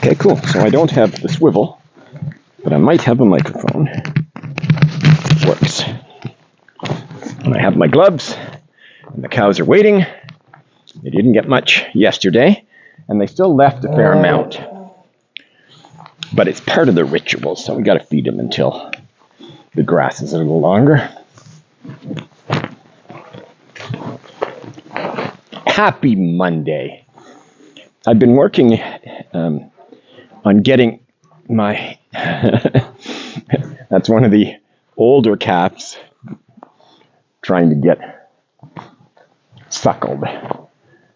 Okay, cool. So I don't have the swivel, but I might have a microphone. Works. And I have my gloves, and the cows are waiting. They didn't get much yesterday, and they still left a fair amount. But it's part of the ritual, so we got to feed them until the grass is a little longer. Happy Monday. I've been working on getting my, that's one of the older calves trying to get suckled,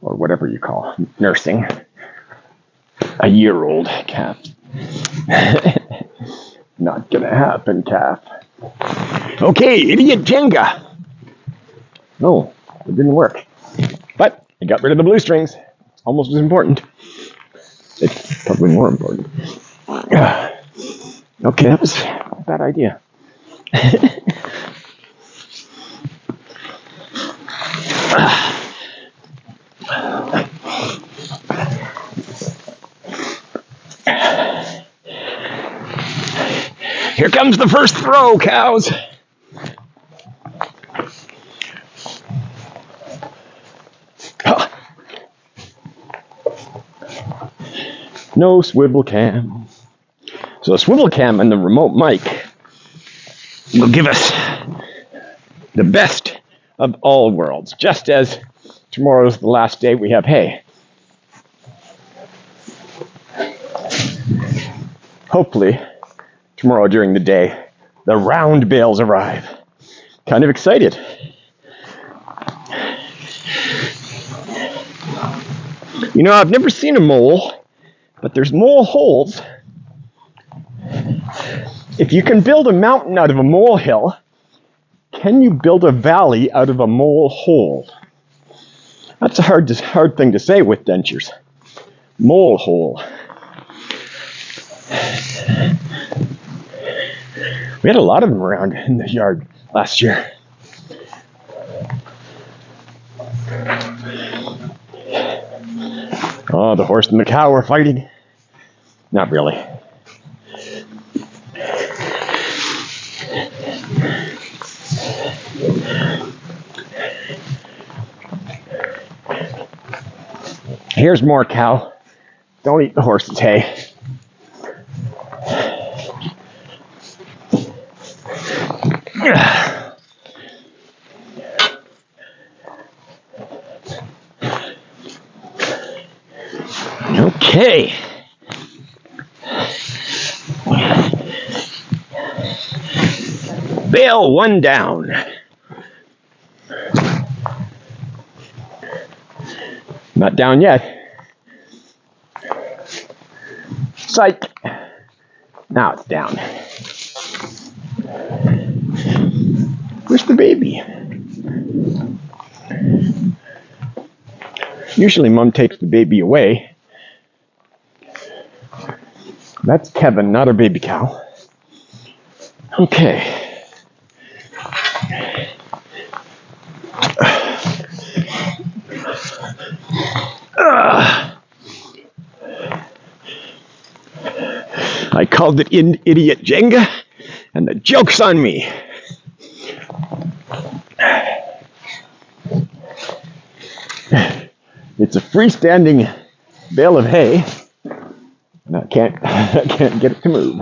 or whatever you call nursing, a year-old calf. Not gonna happen, calf. Okay, idiot Jenga. No, it didn't work. But I got rid of the blue strings. Almost as important. It's probably more important. Okay, that was a bad idea. Here comes the first throw, cows. No swivel cam. So a swivel cam and the remote mic will give us the best of all worlds. Just as tomorrow's the last day we have hay. Hopefully, tomorrow during the day, the round bales arrive. Kind of excited. You know, I've never seen a mole, but there's mole holes. If you can build a mountain out of a molehill, can you build a valley out of a mole hole? That's a hard thing to say with dentures. Mole hole. We had a lot of them around in the yard last year. Oh, the horse and the cow are fighting. Not really. Here's more cow. Don't eat the horse's hay. Okay. Bale one down. Not down yet. Psych. Now it's down. Where's the baby? Usually Mom takes the baby away. That's Kevin, not a baby cow. Okay. I called it idiot Jenga, and the joke's on me. It's a freestanding bale of hay, and I can't get it to move.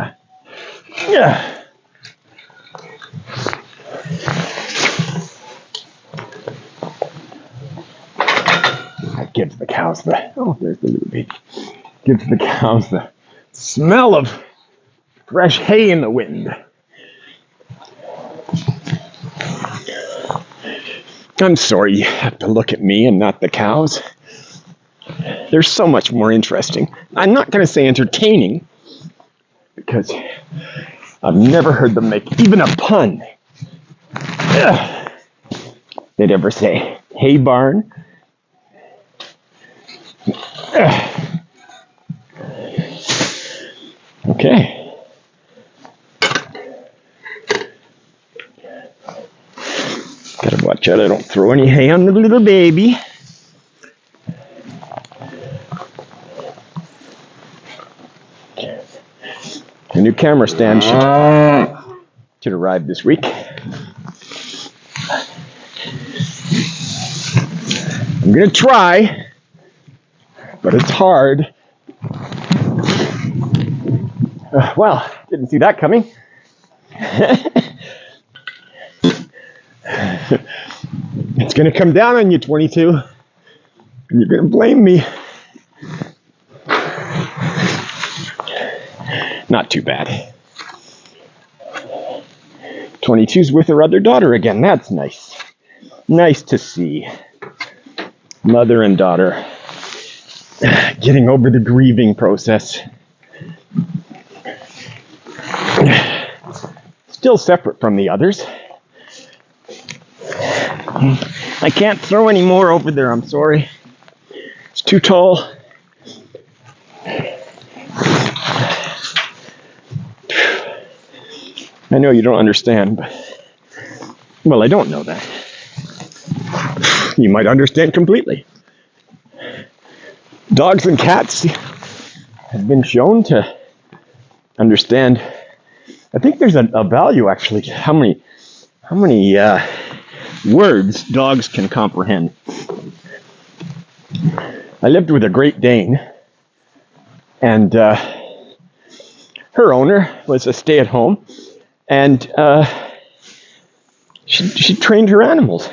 Yeah. That gives the cows there's the little baby. Gives the cows the smell of fresh hay in the wind. I'm sorry you have to look at me and not the cows. They're so much more interesting. I'm not going to say entertaining, because I've never heard them make even a pun. Ugh. They'd ever say, hay barn. Ugh. Okay. Gotta watch out I don't throw any hay on the little baby. The new camera stand should arrive this week. I'm gonna try, but it's hard. Well, didn't see that coming. It's gonna come down on you, 22, and you're gonna blame me. Not too bad. 22's with her other daughter again. That's nice. Nice to see. Mother and daughter getting over the grieving process. Still separate from the others. I can't throw any more over there, I'm sorry. It's too tall. I know you don't understand, but, well, I don't know that. You might understand completely. Dogs and cats have been shown to understand. I think there's a value, actually, how many words dogs can comprehend. I lived with a Great Dane, and her owner was a stay-at-home, and she trained her animals.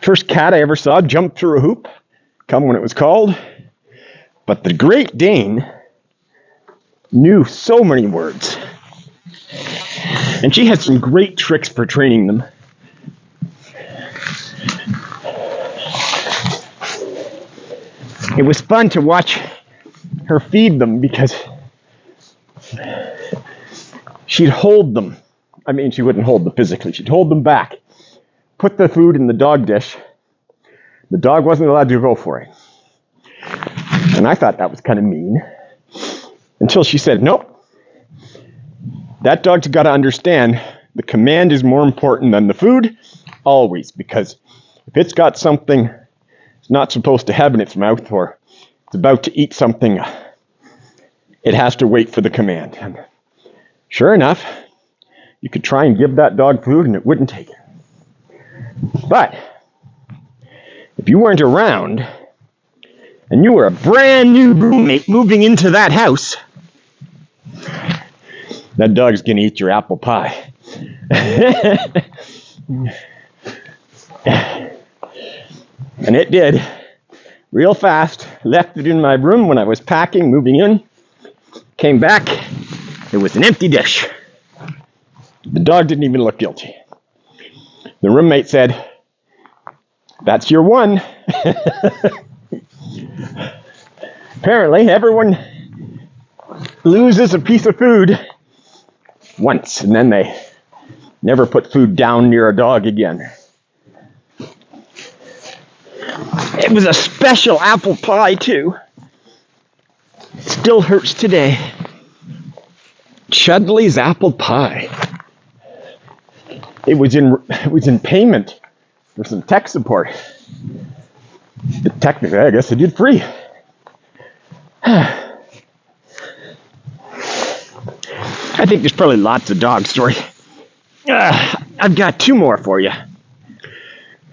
First cat I ever saw jumped through a hoop, come when it was called. But the Great Dane knew so many words. And she had some great tricks for training them. It was fun to watch her feed them because she'd hold them. I mean, she wouldn't hold them physically. She'd hold them back, put the food in the dog dish. The dog wasn't allowed to go for it. And I thought that was kind of mean. Until she said, nope. That dog's got to understand the command is more important than the food, always. Because if it's got something it's not supposed to have in its mouth, or it's about to eat something, it has to wait for the command. And sure enough, you could try and give that dog food and it wouldn't take it. But if you weren't around and you were a brand new roommate moving into that house, that dog's gonna eat your apple pie. And it did. Real fast. Left it in my room when I was packing, moving in. Came back. It was an empty dish. The dog didn't even look guilty. The roommate said, "That's your one." Apparently, everyone loses a piece of food once, and then they never put food down near a dog again. It was a special apple pie, too. Still hurts today. Chudley's apple pie. It was in payment for some tech support. But technically, I guess I did free. I think there's probably lots of dog stories. I've got two more for you.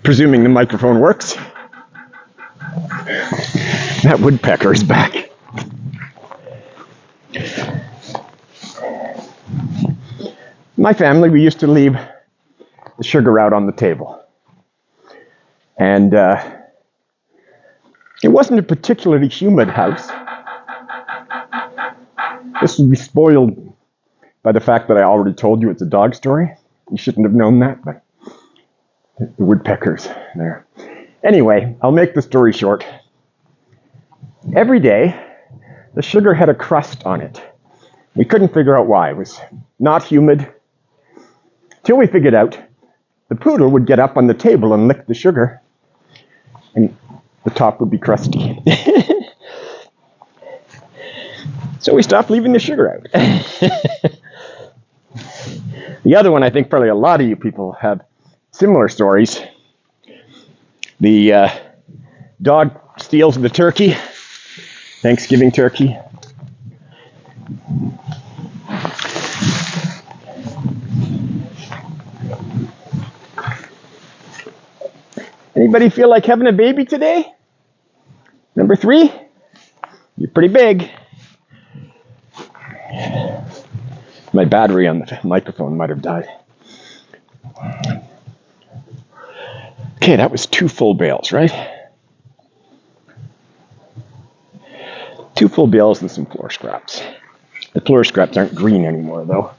Presuming the microphone works. That woodpecker is back. My family, we used to leave the sugar out on the table. And it wasn't a particularly humid house. This would be spoiled by the fact that I already told you it's a dog story. You shouldn't have known that, but the woodpeckers there. Anyway, I'll make the story short. Every day, the sugar had a crust on it. We couldn't figure out why. It was not humid. Till we figured out the poodle would get up on the table and lick the sugar, and the top would be crusty. So we stopped leaving the sugar out. The other one, I think probably a lot of you people have similar stories. The dog steals the turkey, Thanksgiving turkey. Anybody feel like having a baby today? Number 3? You're pretty big. My battery on the microphone might have died. Okay, that was 2 full bales, right? 2 full bales and some floor scraps. The floor scraps aren't green anymore, though.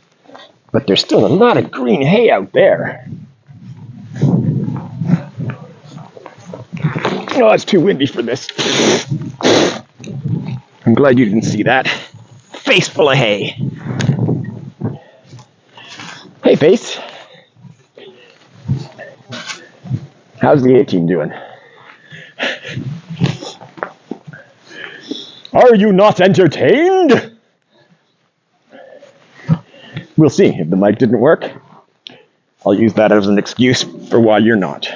But there's still a lot of green hay out there. Oh, it's too windy for this. I'm glad you didn't see that. Face full of hay. Hey, Face. How's the A-team doing? Are you not entertained? We'll see. If the mic didn't work, I'll use that as an excuse for why you're not.